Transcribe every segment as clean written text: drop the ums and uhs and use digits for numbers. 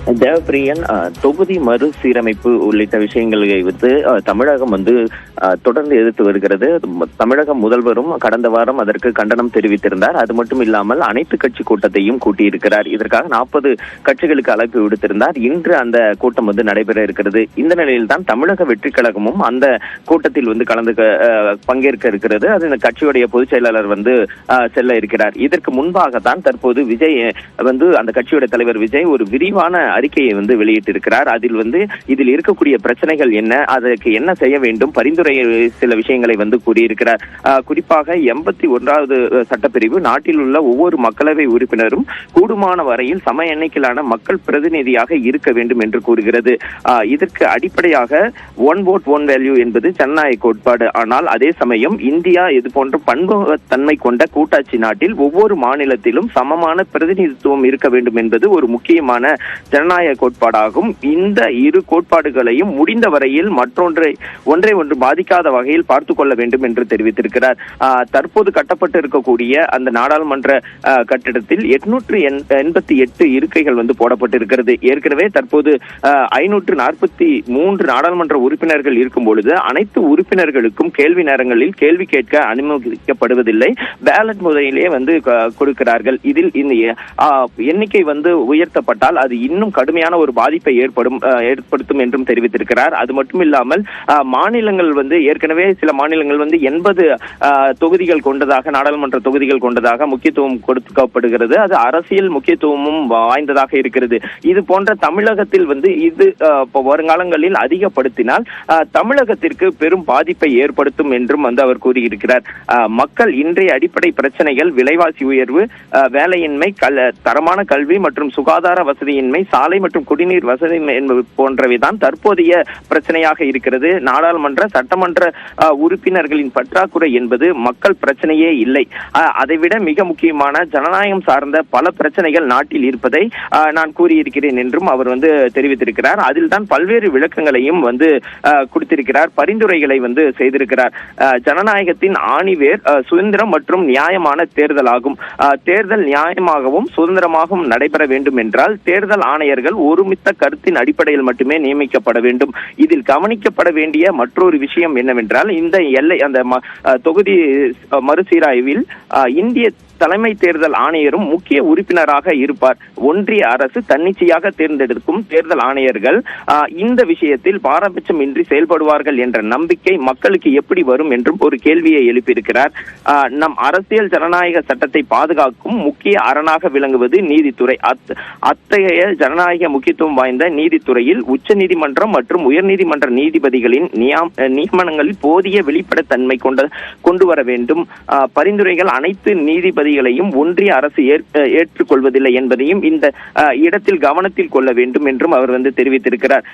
தேவப்பிரியன், தொகுதி மறுசீரமைப்பு உள்ளிட்ட விஷயங்களை வந்து தமிழகம் வந்து தொடர்ந்து எதிர்த்து வருகிறது. தமிழக முதல்வரும் கடந்த வாரம் அதற்கு கண்டனம் தெரிவித்திருந்தார். அது மட்டும் இல்லாமல் அனைத்து கட்சி கூட்டத்தையும் கூட்டியிருக்கிறார். இதற்காக 40 கட்சிகளுக்கு அழைப்பு விடுத்திருந்தார். இன்று அந்த கூட்டம் வந்து நடைபெற இருக்கிறது. இந்த நிலையில் தான் தமிழக வெற்றி கழகமும் அந்த கூட்டத்தில் வந்து பங்கேற்க இருக்கிறது. அது இந்த கட்சியுடைய பொதுச் செயலாளர் வந்து செல்ல இருக்கிறார். இதற்கு முன்பாகத்தான் தற்போது விஜய் வந்து அந்த கட்சியுடைய தலைவர் விஜய் ஒரு விரிவான அறிக்கையை வந்து வெளியிட்டிருக்கிறார். அதில் வந்து இதில் இருக்கக்கூடிய பிரச்சனைகள் என்ன, அதற்கு என்ன செய்ய வேண்டும், பரிந்துரை சில விஷயங்களை வந்து கூறியிருக்கிறார். குறிப்பாக 81வது சட்டப்பிரிவு நாட்டில் உள்ள ஒவ்வொரு மக்களவை உறுப்பினரும் கூடுமான வரையில் சம எண்ணிக்கையிலான மக்கள் பிரதிநிதியாக இருக்க வேண்டும் என்று கூறுகிறது. இதற்கு அடிப்படையாக ஒன் வோட் ஒன் வேல்யூ என்பது ஜனநாயக கோட்பாடு. ஆனால் அதே சமயம் இந்தியா இது போன்ற பன்முகத்தன்மை கொண்ட கூட்டாட்சி நாட்டில் ஒவ்வொரு மாநிலத்திலும் சமமான பிரதிநிதித்துவம் இருக்க வேண்டும் என்பது ஒரு முக்கியமான ஜனநாயக கோட்பாடாகும். இந்த இரு கோட்பாடுகளையும் முடிந்த வரையில் ஒன்றை ஒன்று பாதிக்காத வகையில் பார்த்துக் கொள்ள வேண்டும் என்று தெரிவித்திருக்கிறார். தற்போது கட்டப்பட்டு இருக்கக்கூடிய அந்த நாடாளுமன்ற கட்டிடத்தில் 888 இருக்கைகள் வந்து போடப்பட்டிருக்கிறது. ஏற்கனவே தற்போது 543 நாடாளுமன்ற உறுப்பினர்கள் இருக்கும் பொழுது அனைத்து உறுப்பினர்களுக்கும் கேள்வி நேரங்களில் கேள்வி கேட்க அனுமதிக்கப்படுவதில்லை. பேலட் முறையிலே வந்து கொடுக்கிறார்கள். இதில் இந்த எண்ணிக்கை வந்து உயர்த்தப்பட்டால் அது இன்னும் கடுமையான ஒரு பாதிப்பை ஏற்படுத்தும் என்றும் தெரிவித்திருக்கிறார். அது மட்டும் இல்லாமல் மாநிலங்கள் வந்து ஏற்கனவே சில மாநிலங்கள் வந்து 80 தொகுதிகள் கொண்டதாக, நாடாளுமன்ற தொகுதிகள் கொண்டதாக முக்கியத்துவம் கொடுக்கப்படுகிறது. அது அரசியல் முக்கியத்துவமும் வாய்ந்ததாக இருக்கிறது. இது போன்ற தமிழகத்தில் வந்து இது வருங்காலங்களில் அதிகப்படுத்தினால் தமிழகத்திற்கு பெரும் பாதிப்பை ஏற்படுத்தும் என்றும் வந்து அவர் கூறியிருக்கிறார். மக்கள் இன்றைய அடிப்படை பிரச்சனைகள் விலைவாசி உயர்வு, வேலையின்மை, தரமான கல்வி மற்றும் சுகாதார வசதியின்மை, சாலை மற்றும் குடிநீர் வசதி போன்றவைதான் தற்போதைய பிரச்சனையாக இருக்கிறது. நாடாளுமன்ற சட்டமன்ற உறுப்பினர்களின் பற்றாக்குறை என்பது மக்கள் பிரச்சனையே இல்லை. அதைவிட மிக முக்கியமான ஜனநாயகம் சார்ந்த பல பிரச்சனைகள் நாட்டில் இருப்பதை நான் கூறியிருக்கிறேன் என்றும் அவர் வந்து தெரிவித்திருக்கிறார். அதில் தான் பல்வேறு விளக்கங்களையும் வந்து கொடுத்திருக்கிறார், பரிந்துரைகளை வந்து செய்திருக்கிறார். ஜனநாயகத்தின் ஆணிவேர் சுதந்திரம் மற்றும் நியாயமான தேர்தல் ஆகும். தேர்தல் நியாயமாகவும் சுதந்திரமாகவும் நடைபெற வேண்டும் என்றால் தேர்தல் ஆணையர்கள் ஒருமித்த கருத்தின் அடிப்படையில் மட்டுமே நியமிக்கப்பட வேண்டும். இதில் கவனிக்கப்பட வேண்டிய மற்றொரு விஷயம் என்னவென்றால் இந்த அந்த தொகுதி மறுசீராய்வில் இந்திய தலைமை தேர்தல் ஆணையரும் முக்கிய உறுப்பினராக இருப்பார். ஒன்றிய அரசு தன்னிச்சையாக தேர்ந்தெடுக்கும் தேர்தல் ஆணையர்கள் இந்த விஷயத்தில் பாரபட்சம் இன்றி செயல்படுவார்கள் என்ற நம்பிக்கை மக்களுக்கு எப்படி வரும் என்றும் ஒரு கேள்வியை எழுப்பியிருக்கிறார். நம் அரசியல் ஜனநாயக சட்டத்தை பாதுகாக்கும் முக்கிய அரணாக விளங்குவது நீதித்துறை. அத்தகைய ஜனநாயக முக்கியத்துவம் வாய்ந்த நீதித்துறையில் உச்ச நீதிமன்றம் மற்றும் உயர்நீதிமன்ற நீதிபதிகளின் நியமனங்களில் போதிய வெளிப்படைத்தன்மை கொண்டு வர வேண்டும். பரிந்துரைகள் அனைத்து நீதிபதிகளையும் ஒன்றிய அரசு ஏற்றுக்கொள்வதில்லை என்பதையும் இந்த இடத்தில் கவனத்தில் கொள்ள வேண்டும் என்றும் அவர் வந்து தெரிவித்திருக்கிறார்.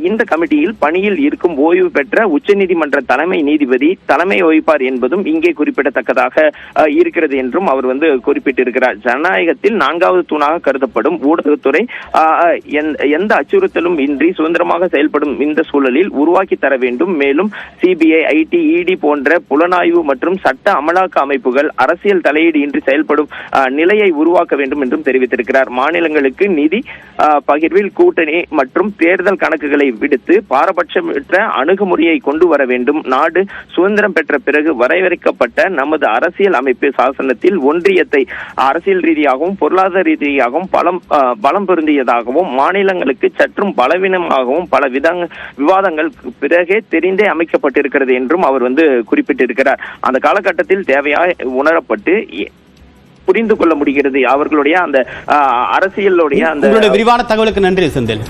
இந்த கமிட்டியில் பணியில் இருக்கும் ஓய்வு பெற்ற உச்சநீதிமன்ற தலைமை நீதிபதி தலைமை வகிப்பார் என்பதும் இங்கே குறிப்பிடத்தக்கதாக இருக்கிறது என்றும் அவர் வந்து குறிப்பிட்டிருக்கிறார். ஜனநாயகத்தில் 4வது தூணாக கருதப்படும் ஊடகத்துறை எந்த அச்சுறுத்தலும் இன்றி சுதந்திரமாக செயல்படும் இந்த சூழலில் உருவாக்கி தர வேண்டும். மேலும் சிபிஐ, ஐடி, இடி போன்ற புலனாய்வு மற்றும் சட்ட அமலாக்க அமைப்புகள் அரசியல் தலையீடு இன்றி செயல்படும் நிலையை உருவாக்க வேண்டும் என்றும் தெரிவித்திருக்கிறார். மாநிலங்களுக்கு நிதி பகிர்வில் கூட்டணி மற்றும் தேர்தல் கணக்குகளை விடுத்து பாரபட்சமற்ற அணுகுமுறையை கொண்டு வர வேண்டும். நாடு சுதந்திரம் பெற்ற பிறகு வரையறுக்கப்பட்ட நமது அரசியல் அமைப்பு சாசனத்தில் ஒன்றியத்தை அரசியல் ரீதியாகவும் பொருளாதார ரீதியாகவும் பலம் பொருந்தியதாகவும் மாநிலங்களுக்கு சற்றும் பலவீனமாகவும் பல விவாதங்கள் பிறகே தெரிந்தே அமைக்கப்பட்டிருக்கிறது என்றும் அவர் வந்து குறிப்பிட்டிருக்கிறார். அந்த காலகட்டத்தில் தேவையாக உணரப்பட்டு புரிந்து கொள்ள முடிகிறது அவர்களுடைய அந்த அரசியலுடைய அந்த விரிவான தகவலுக்கு நன்றி செந்தில்.